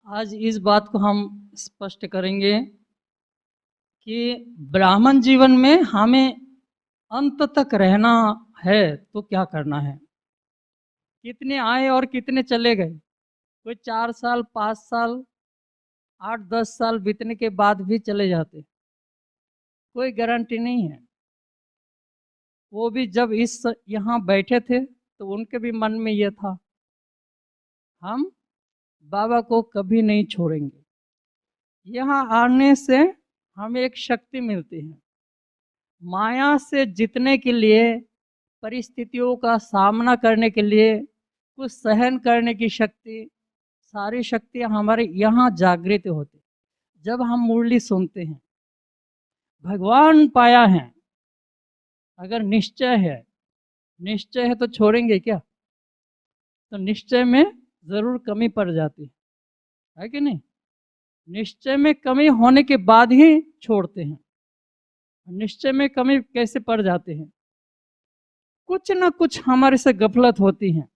आज इस बात को हम स्पष्ट करेंगे कि ब्राह्मण जीवन में हमें अंत तक रहना है तो क्या करना है। कितने आए और कितने चले गए। कोई 4 साल 5 साल 8 10 साल बीतने के बाद भी चले जाते, कोई गारंटी नहीं है। वो भी जब इस यहाँ बैठे थे तो उनके भी मन में ये था, हम बाबा को कभी नहीं छोड़ेंगे। यहाँ आने से हमें एक शक्ति मिलती है, माया से जीतने के लिए, परिस्थितियों का सामना करने के लिए, कुछ सहन करने की शक्ति, सारी शक्तियाँ हमारे यहाँ जागृत होती। जब हम मुरली सुनते हैं, भगवान पाया है, अगर निश्चय है तो छोड़ेंगे क्या? तो निश्चय में ज़रूर कमी पड़ जाती है कि नहीं? निश्चय में कमी होने के बाद ही छोड़ते हैं। निश्चय में कमी कैसे पड़ जाते हैं? कुछ ना कुछ हमारे से गफलत होती है।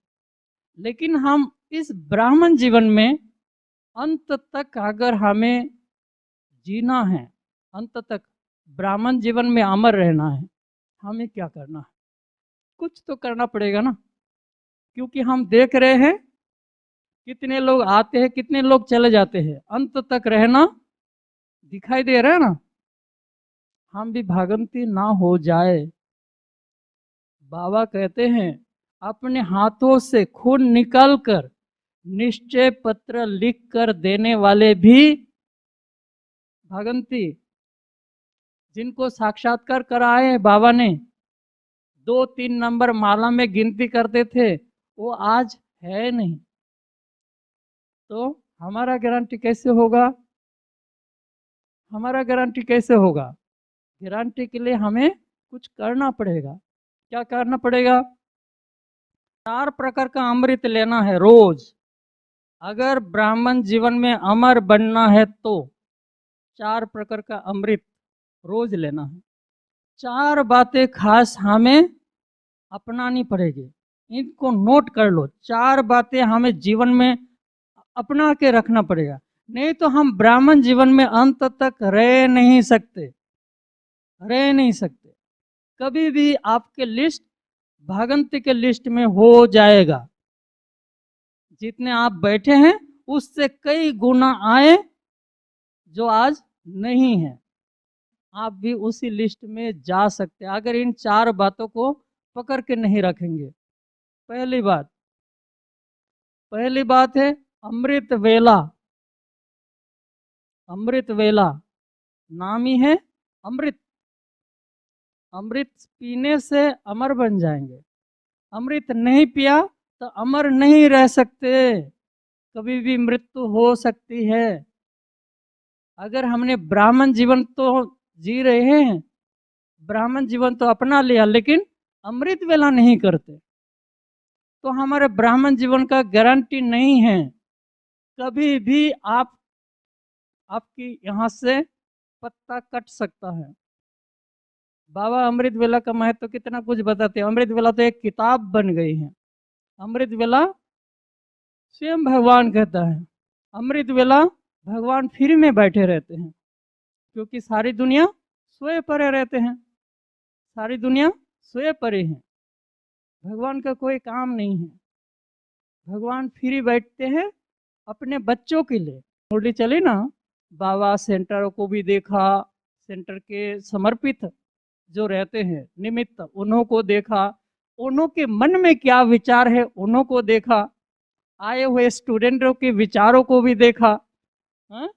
लेकिन हम इस ब्राह्मण जीवन में अंत तक अगर हमें जीना है, अंत तक ब्राह्मण जीवन में अमर रहना है, हमें क्या करना है? कुछ तो करना पड़ेगा ना। क्योंकि हम देख रहे हैं कितने लोग आते हैं, कितने लोग चले जाते हैं। अंत तक रहना दिखाई दे रहा है ना। हम भी भागंती ना हो जाए। बाबा कहते हैं अपने हाथों से खून निकाल कर निश्चय पत्र लिख कर देने वाले भी भागंती, जिनको साक्षात्कार कराए बाबा ने, 2 3 नंबर माला में गिनती करते थे, वो आज है नहीं। तो हमारा गारंटी कैसे होगा? हमारा गारंटी कैसे होगा? गारंटी के लिए हमें कुछ करना पड़ेगा। क्या करना पड़ेगा? 4 प्रकार का अमृत लेना है रोज। अगर ब्राह्मण जीवन में अमर बनना है तो 4 प्रकार का अमृत रोज लेना है। 4 बातें खास हमें अपनानी पड़ेगी। इनको नोट कर लो। 4 बातें हमें जीवन में अपना के रखना पड़ेगा, नहीं तो हम ब्राह्मण जीवन में अंत तक रह नहीं सकते। रह नहीं सकते। कभी भी आपके लिस्ट भागंती के लिस्ट में हो जाएगा। जितने आप बैठे हैं उससे कई गुना आए जो आज नहीं है, आप भी उसी लिस्ट में जा सकते हैं अगर इन 4 बातों को पकड़ के नहीं रखेंगे। पहली बात, पहली बात है अमृत वेला। अमृत वेला नाम ही है अमृत। अमृत पीने से अमर बन जाएंगे। अमृत नहीं पिया तो अमर नहीं रह सकते, कभी भी मृत्यु हो सकती है। अगर हमने ब्राह्मण जीवन तो जी रहे हैं, ब्राह्मण जीवन तो अपना लिया, लेकिन अमृत वेला नहीं करते तो हमारे ब्राह्मण जीवन का गारंटी नहीं है। कभी भी आपकी यहाँ से पत्ता कट सकता है। बाबा अमृत वेला का महत्व कितना कुछ बताते हैं। अमृत वेला तो एक किताब बन गई है। अमृत वेला स्वयं भगवान कहता है। अमृत वेला भगवान फ्री में बैठे रहते हैं, क्योंकि सारी दुनिया सोए पड़े रहते हैं। सारी दुनिया सोए पड़े हैं, भगवान का कोई काम नहीं है। भगवान फ्री बैठते हैं अपने बच्चों के लिए। मुरली चली ना, बाबा सेंटरों को भी देखा, सेंटर के समर्पित जो रहते हैं निमित्त, उन्हों को देखा, उन्हों के मन में क्या विचार है उन्हों को देखा, आए हुए स्टूडेंटों के विचारों को भी देखा। हाँ?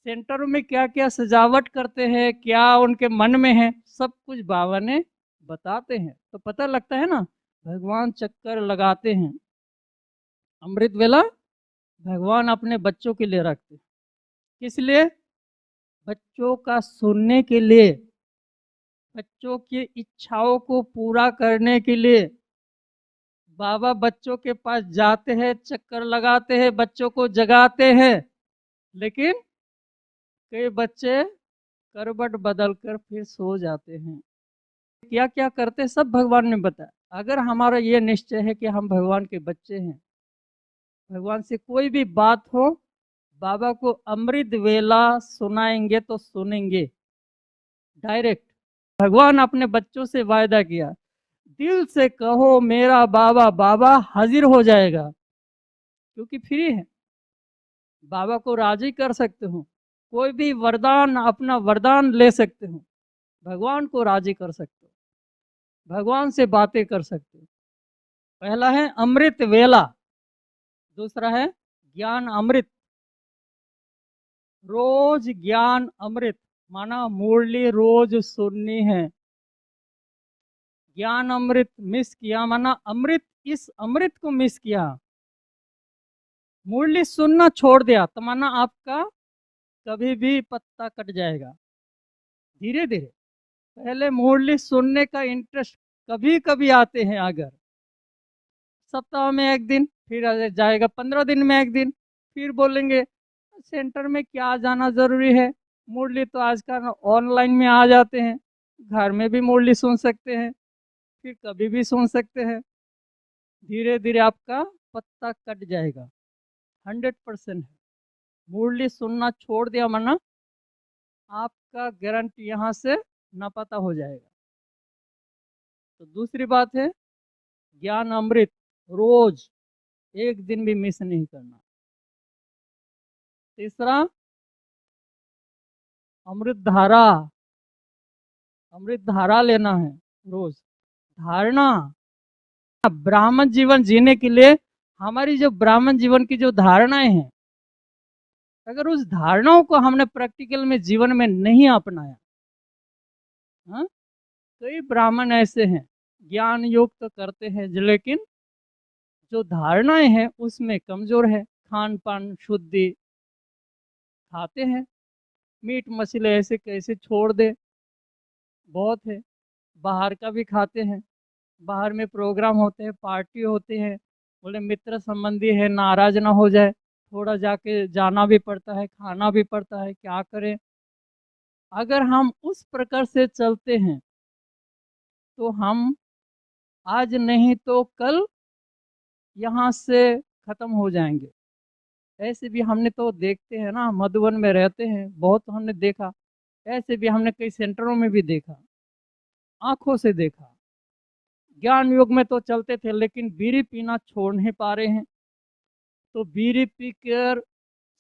सेंटरों में क्या क्या सजावट करते हैं, क्या उनके मन में है, सब कुछ बाबा ने बताते हैं। तो पता लगता है ना, भगवान चक्कर लगाते हैं। अमृत वेला भगवान अपने बच्चों के लिए रखते हैं। किस लिए? बच्चों का सुनने के लिए, बच्चों की इच्छाओं को पूरा करने के लिए। बाबा बच्चों के पास जाते हैं, चक्कर लगाते हैं, बच्चों को जगाते हैं, लेकिन कई बच्चे करवट बदल कर फिर सो जाते हैं। क्या क्या करते सब भगवान ने बताया। अगर हमारा ये निश्चय है कि हम भगवान के बच्चे हैं, भगवान से कोई भी बात हो, बाबा को अमृत वेला सुनाएंगे तो सुनेंगे डायरेक्ट। भगवान अपने बच्चों से वायदा किया, दिल से कहो मेरा बाबा, बाबा हाजिर हो जाएगा, क्योंकि फ्री है। बाबा को राजी कर सकते हो, कोई भी वरदान, अपना वरदान ले सकते हो, भगवान को राजी कर सकते हो, भगवान से बातें कर सकते हो। पहला है अमृत वेला, दूसरा है ज्ञान अमृत। रोज ज्ञान अमृत माना मुरली रोज सुननी है। ज्ञान अमृत मिस किया माना अमृत, इस अमृत को मिस किया, मुरली सुनना छोड़ दिया तो माना आपका कभी भी पत्ता कट जाएगा। धीरे धीरे, पहले मुरली सुनने का इंटरेस्ट कभी कभी आते हैं, अगर सप्ताह में एक दिन, फिर जाएगा 15 दिन में एक दिन, फिर बोलेंगे सेंटर में क्या जाना ज़रूरी है, मुरली तो आजकल ऑनलाइन में आ जाते हैं, घर में भी मुरली सुन सकते हैं, फिर कभी भी सुन सकते हैं। धीरे धीरे आपका पत्ता कट जाएगा, 100% है। मुरली सुनना छोड़ दिया माना आपका गारंटी यहाँ से नापता हो जाएगा। तो दूसरी बात है ज्ञान अमृत, रोज एक दिन भी मिस नहीं करना। तीसरा अमृत धारा, अमृत धारा लेना है रोज। धारणा, ब्राह्मण जीवन जीने के लिए हमारी जो ब्राह्मण जीवन की जो धारणाएं हैं, अगर उस धारणाओं को हमने प्रैक्टिकल में जीवन में नहीं अपनाया, हाँ, कई ब्राह्मण ऐसे हैं ज्ञान योग तो करते हैं लेकिन जो धारणाएं हैं उसमें कमजोर है। खान पान शुद्धि खाते हैं, मीट मछली ऐसे कैसे छोड़ दे, बहुत है। बाहर का भी खाते हैं, बाहर में प्रोग्राम होते हैं, पार्टी होते हैं, बोले मित्र संबंधी है नाराज ना हो जाए, थोड़ा जाके जाना भी पड़ता है, खाना भी पड़ता है, क्या करें। अगर हम उस प्रकार से चलते हैं तो हम आज नहीं तो कल यहाँ से खत्म हो जाएंगे। ऐसे भी हमने तो देखते हैं ना, मधुबन में रहते हैं, बहुत हमने देखा, ऐसे भी हमने कई सेंटरों में भी देखा, आंखों से देखा। ज्ञान योग में तो चलते थे लेकिन बीड़ी पीना छोड़ नहीं पा रहे हैं, तो बीड़ी पी कर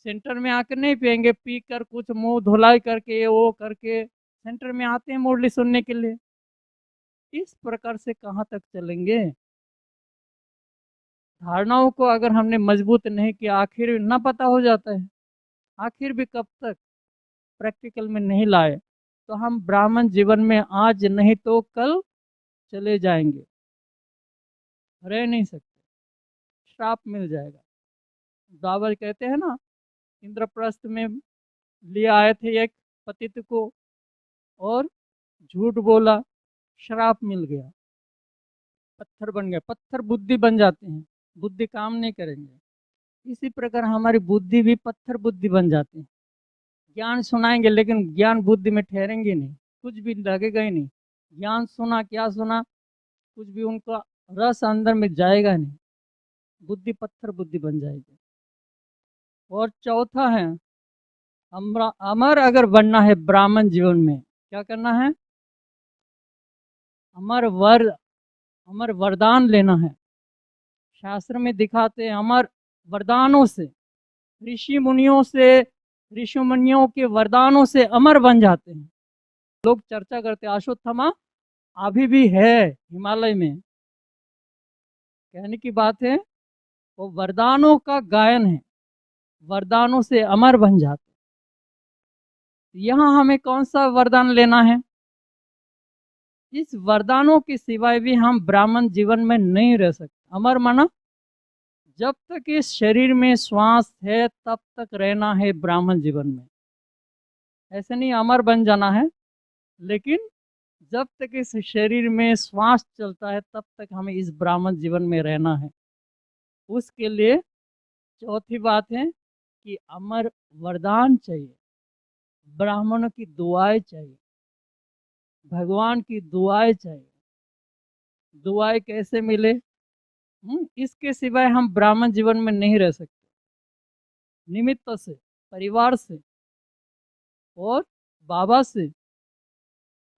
सेंटर में आकर नहीं पियेंगे, पी कर कुछ मुंह धुलाई करके वो करके सेंटर में आते हैं मुरली सुनने के लिए। इस प्रकार से कहाँ तक चलेंगे। धारणाओं को अगर हमने मजबूत नहीं किया, आखिर न पता हो जाता है, आखिर भी कब तक प्रैक्टिकल में नहीं लाए तो हम ब्राह्मण जीवन में आज नहीं तो कल चले जाएंगे, रह नहीं सकते, श्राप मिल जाएगा। दावर कहते हैं ना, इंद्रप्रस्थ में लिए आए थे एक पतित को और झूठ बोला, श्राप मिल गया, पत्थर बन गया। पत्थर बुद्धि बन जाते हैं, बुद्धि काम नहीं करेंगे। इसी प्रकार हमारी बुद्धि भी पत्थर बुद्धि बन जाती है। ज्ञान सुनाएंगे लेकिन ज्ञान बुद्धि में ठहरेंगे नहीं, कुछ भी लगेगा ही नहीं। ज्ञान सुना क्या सुना, कुछ भी उनका रस अंदर में जाएगा नहीं, बुद्धि पत्थर बुद्धि बन जाएगी। और चौथा है अमर अगर बनना है ब्राह्मण जीवन में, क्या करना है, अमर वरदान लेना है। शास्त्र में दिखाते हैं अमर वरदानों से, ऋषि मुनियों के वरदानों से अमर बन जाते हैं। लोग चर्चा करते हैं अश्वत्थामा अभी भी है हिमालय में, कहने की बात है वो वरदानों का गायन है, वरदानों से अमर बन जाते। यहाँ हमें कौन सा वरदान लेना है, इस वरदानों के सिवाय भी हम ब्राह्मण जीवन में नहीं रह सकते। अमर माना जब तक इस शरीर में श्वास है तब तक रहना है ब्राह्मण जीवन में, ऐसे नहीं अमर बन जाना है, लेकिन जब तक इस शरीर में श्वास चलता है तब तक हमें इस ब्राह्मण जीवन में रहना है। उसके लिए चौथी बात है कि अमर वरदान चाहिए, ब्राह्मणों की दुआएं चाहिए, भगवान की दुआएं चाहिए। दुआएं कैसे मिले, इसके सिवाय हम ब्राह्मण जीवन में नहीं रह सकते। निमित्त से परिवार से और बाबा से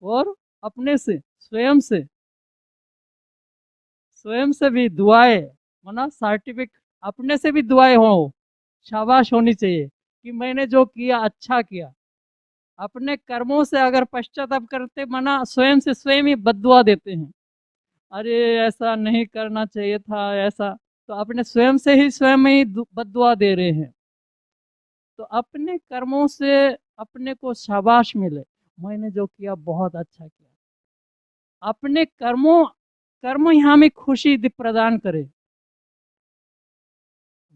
और अपने से, स्वयं से भी दुआएं, माना सर्टिफिकेट, अपने से भी दुआएं हो, शाबाश होनी चाहिए कि मैंने जो किया अच्छा किया। अपने कर्मों से अगर पश्चाताप करते, माना स्वयं से स्वयं ही बद्दुआ देते हैं, अरे ऐसा नहीं करना चाहिए था, ऐसा, तो अपने स्वयं से ही स्वयं ही बद्दुआ दे रहे हैं। तो अपने कर्मों से अपने को शाबाश मिले, मैंने जो किया बहुत अच्छा किया। अपने कर्म ही हमें खुशी प्रदान करे।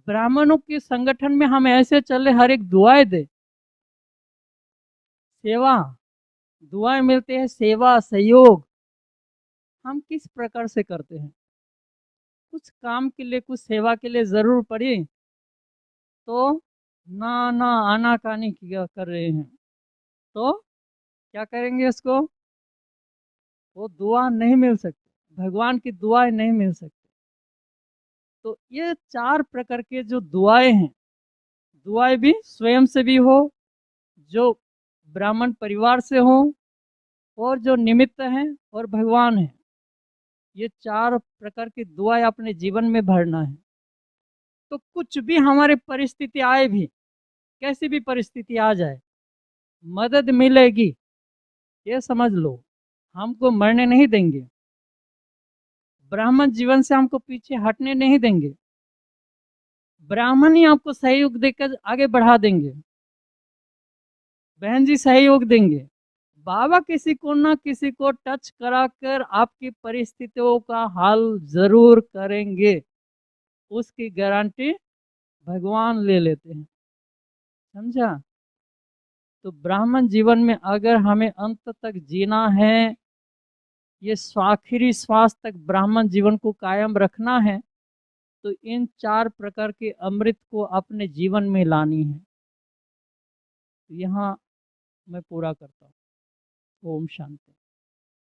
ब्राह्मणों के संगठन में हम ऐसे चले, हर एक दुआएं दे, सेवा, दुआएं मिलते हैं, सेवा सहयोग हम किस प्रकार से करते हैं। कुछ काम के लिए, कुछ सेवा के लिए जरूर पड़ी तो ना ना आनाकानी किया कर रहे हैं, तो क्या करेंगे इसको, वो दुआ नहीं मिल सकती, भगवान की दुआएं नहीं मिल सकती। तो ये 4 प्रकार के जो दुआएं हैं, दुआएं भी स्वयं से भी हो, जो ब्राह्मण परिवार से हो, और जो निमित्त हैं और भगवान है, ये 4 प्रकार की दुआएं अपने जीवन में भरना है। तो कुछ भी हमारी परिस्थिति आए भी, कैसी भी परिस्थिति आ जाए, मदद मिलेगी, ये समझ लो। हमको मरने नहीं देंगे, ब्राह्मण जीवन से हमको पीछे हटने नहीं देंगे, ब्राह्मण ही आपको सहयोग देकर आगे बढ़ा देंगे, बहन जी सहयोग देंगे। बाबा किसी को ना किसी को टच कराकर आपकी परिस्थितियों का हल जरूर करेंगे, उसकी गारंटी भगवान ले लेते हैं, समझा। तो ब्राह्मण जीवन में अगर हमें अंत तक जीना है, ये आखिरी श्वास तक ब्राह्मण जीवन को कायम रखना है, तो इन 4 प्रकार के अमृत को अपने जीवन में लानी है। यहाँ मैं पूरा करता हूँ। ओम शांति।